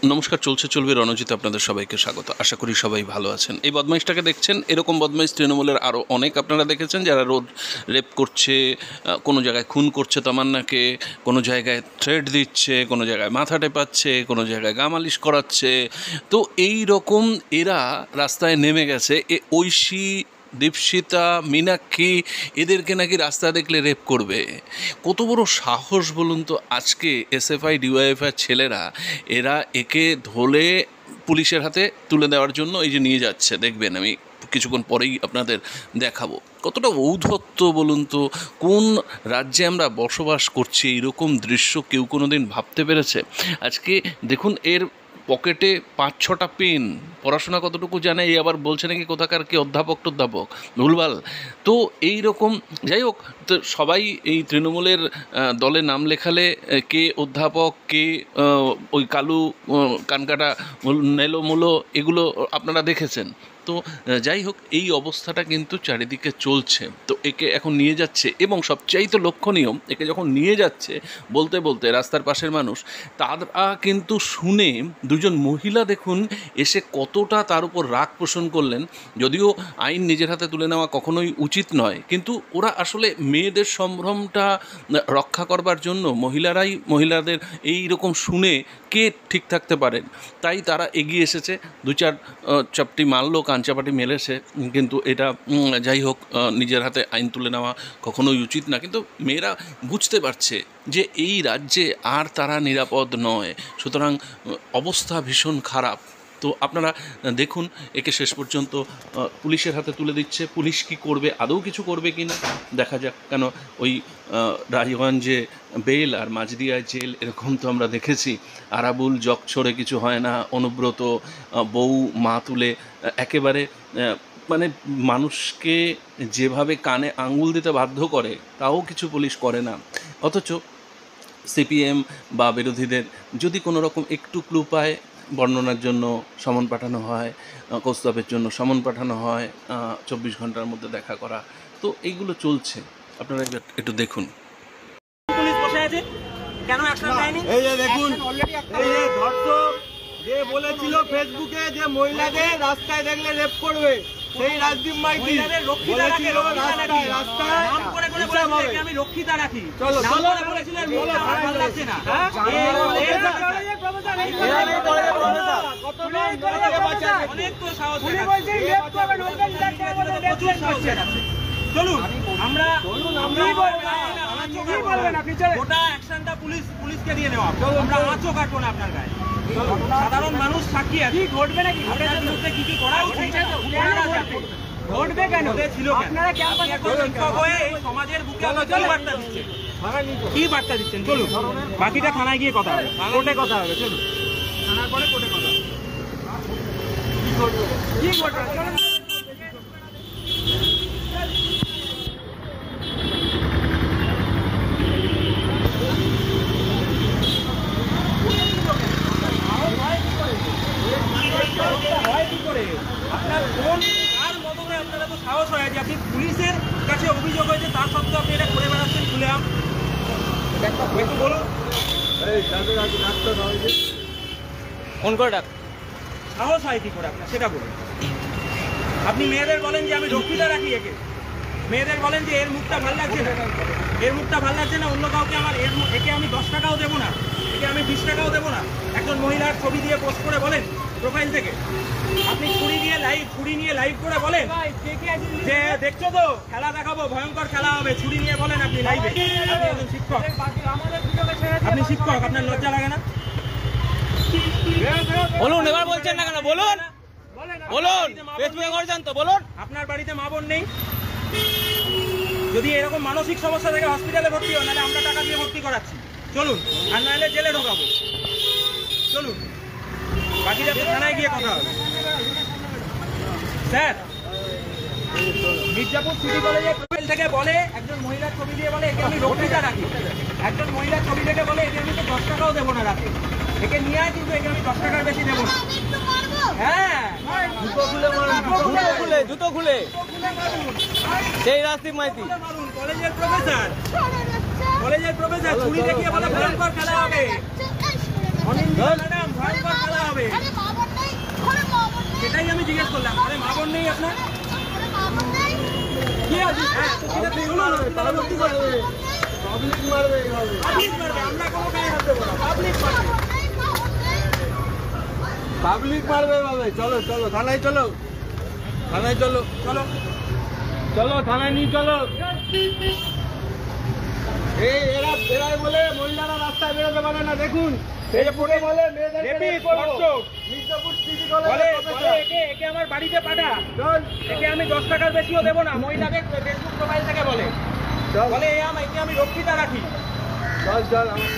নমস্কার, চলছে চলবে রণজিৎ, আপনাদের সবাইকে স্বাগত। আশা করি সবাই ভালো আছেন। এই বদমাইশটাকে দেখছেন, এরকম বদমাইশ তৃণমূলের আরও অনেক আপনারা দেখেছেন, যারা রোড রেপ করছে, কোনো জায়গায় খুন করছে তামান্নাকে, কোনো জায়গায় থ্রেট দিচ্ছে, কোনো জায়গায় মাথা টেপাচ্ছে, কোনো জায়গায় গা মালিশ করাচ্ছে। তো এই রকম এরা রাস্তায় নেমে গেছে। ঐশী, দীপশিতা, মীনাক্ষী, এদেরকে নাকি রাস্তা দেখলে রেপ করবে। কত বড় সাহস বলুন তো। আজকে এসএফআই ডিওয়াইএফআই ছেলেরা এরা একে ধরে পুলিশের হাতে তুলে দেওয়ার জন্য এই যে নিয়ে যাচ্ছে, দেখবেন, আমি কিছুক্ষণ পরেই আপনাদের দেখাবো। কতটা ঔদ্ধত্য বলুন তো। কোন রাজ্যে আমরা বসবাস করছি? এইরকম দৃশ্য কেউ কোনো দিন ভাবতে পেরেছে? আজকে দেখুন, এর পকেটে 5-6টা পেন, পড়াশোনা কতটুকু জানে, এই আবার বলছে নাকি কোথাকার কি অধ্যাপক ভুলভাল। তো এই রকম, যাই হোক, তো সবাই এই তৃণমূলের দলে নাম লেখালে কে অধ্যাপক, কে ওই কালু কানকাটা নেলোমূলো, এগুলো আপনারা দেখেছেন। তো যাই হোক, এই অবস্থাটা কিন্তু চারিদিকে চলছে। তো একে এখন নিয়ে যাচ্ছে, এবং সবচাইতে লক্ষণীয়, একে যখন নিয়ে যাচ্ছে বলতে বলতে রাস্তার পাশের মানুষ, তারা কিন্তু শুনে দুজন মহিলা দেখুন এসে কতটা তার উপর রাগ পোষণ করলেন। যদিও আইন নিজের হাতে তুলে নেওয়া কখনোই উচিত নয়, কিন্তু ওরা আসলে মেয়েদের সম্ভ্রমটা রক্ষা করবার জন্য মহিলাদের এই রকম শুনে কে ঠিক থাকতে পারেন, তাই তারা এগিয়ে এসেছে। 2-4 চাপটি মারলো, কানচাপাটি মেলেছে, কিন্তু এটা যাই হোক, নিজের হাতে আইন তুলে নেওয়া কখনোই উচিত না। কিন্তু মেয়েরা বুঝতে পারছে যে এই রাজ্যে আর তারা নিরাপদ নয়, সুতরাং অবস্থা ভীষণ খারাপ। তো আপনারা দেখুন, একে শেষ পর্যন্ত পুলিশের হাতে তুলে দিচ্ছে। পুলিশ কি করবে, আদৌ কিছু করবে কি না দেখা যাক। কেন ওই রাজগঞ্জে বেল আর মাঝদিয়ায় জেল, এরকম তো আমরা দেখেছি। আরাবুল জগ ছড়ে কিছু হয় না, অনুব্রত বউ মা তুলে একেবারে মানে মানুষকে যেভাবে কানে আঙুল দিতে বাধ্য করে, তাও কিছু পুলিশ করে না। অথচ সিপিএম বা বিরোধীদের যদি কোনো রকম একটু ক্লু পায়, বর্ণনার জন্য সমন পাঠানো হয়, কৌস্তবের জন্য সমন পাঠানো হয়, 24 ঘন্টার মধ্যে দেখা করা। তো এইগুলো চলছে, আপনারা একটু দেখুন। পুলিশ বসে আছে, কেন অ্যাকশন নেয়নি? এই যে দেখুন, এই যে ধর্ষক যে বলেছিল ফেসবুকে যে মহিলাদের রাস্তায় দেখলে রেপ করবে, সেই রাজদীপ মাইতি বলেছিল রাস্তায় নাম করে করে বলেছিল আমি রক্ষিতা রাখি, চলো নাম করে বলেছিল মুখটা ভালো লাগছে না। অনেক তো সাহস চলুন, আমরা গোটা অ্যাকশনটা পুলিশকে দিয়ে নেওয়া, আমরা আঁচও কাটবো না আপনার গায়ে। সাধারণ মানুষ সাক্ষী আছে, ঘটবে নাকি, বিরুদ্ধে কি কি করা উচিত ঘটবে, কেন ছিল, আপনারা শিক্ষক হয়ে এই সমাজের বুকে কি বার্তা দিচ্ছেন? চলুন, বাকিটা থানায় গিয়ে কথা হবে, কোর্টে কথা হবে। চলুন, থানার পরে কোর্টে কথা হবে। কি ঘটবে আপনার কোন কার মদনে আপনারা তো সাহস হয় যে আপনি পুলিশের কাছে অভিযোগ হয়েছে, তার সত্ত্বেও আপনি এটা করে বেড়াচ্ছেন খুলেআম? একটু বলুন, ফোন করে ডাক, সাহস হয় কি করে আপনার, সেটা বলুন। আপনি মেয়েদের বলেন যে আমি রক্ষিতা রাখি, একে মেয়েদের বলেন যে এর মুখটা ভালো লাগছে না, এর মুখটা ভালো লাগছে না, অন্য কাউকে আমার একে আমি 10 টাকাও দেবো না, একে আমি 20 টাকাও দেবো না। একজন মহিলার ছবি দিয়ে পোস্ট করে বলেন প্রোফাইল থেকে, আপনি ছুরি নিয়ে লাইভ করে বলেন যে দেখছো তো খেলা দেখাবো, ভয়ঙ্কর খেলা হবে, ছুরি নিয়ে বলেন আপনি লাইভে। আপনি একজন শিক্ষক, আপনি শিক্ষক, আপনার লজ্জা লাগে না? বলুন, এবার বলছেন না কেন? বলুন বলুন, ফেসবুকে করছেন তো বলুন। আপনার বাড়িতে মা বোন নেই? যদি এরকম মানসিক সমস্যা থেকে হসপিটালে ভর্তি হয়, নাহলে আমরা টাকা দিয়ে ভর্তি করাচ্ছি, চলুন, আর নাহলে জেলে ঢোকাবো। চলুন, বাকিটা থানায় গিয়ে কথা হবে। স্যার, মির্জাপুর সিটি কলেজের প্রোফাইল থেকে বলে, একজন মহিলার ছবি দিয়ে বলে একে আমি রক্ষিতা রাখি, একজন মহিলার ছবি থেকে বলে একে আমি তো 10 টাকাও দেবো না রাতে, একে নিয়ে আয়, কিন্তু একে আমি 10 টাকার বেশি দেবো না। হ্যাঁ, জুতো খুলে সেই রাজদীপ মাইতি কলেজের প্রফেসর ছুরি দেখিয়ে বলে ভয়ঙ্কর খেলা হবে, ম্যাডাম ভয়ঙ্কর খেলা হবে? সেটাই আমি জিজ্ঞেস করলাম। আরে মা বোন নেই আপনার? কি আছে? হ্যাঁ, তো সেটা তো বলুন, তাহলে কি করবে? পাবলিক মারবে এইভাবে। পাবলিক মারবে, আমরা কোনো গায়ে হাত দেবো না। পাবলিক মারবে। পাবলিক মারবে এইভাবে। চলো চলো থানায় চলো, থানায় চলো, চলো। চলো থানায় নিয়ে চলো। এরাই বলে মহিলারা রাস্তায় বেরোতে পারে না। দেখুন এই যে পড়ে বলে মেয়েদের রেপিস্ট, করবো। ধর্ষক। মির্জাপুর সিটি বলে কলেজে একে আমার বাড়িতে পাঠা। চল একে আমি 10 টাকার বেশিও দেবো না। মহিলাকে ফেসবুক প্রোফাইল থেকে বলে চল বলে একে আমি রক্ষিতা রাখি। চল চল আমার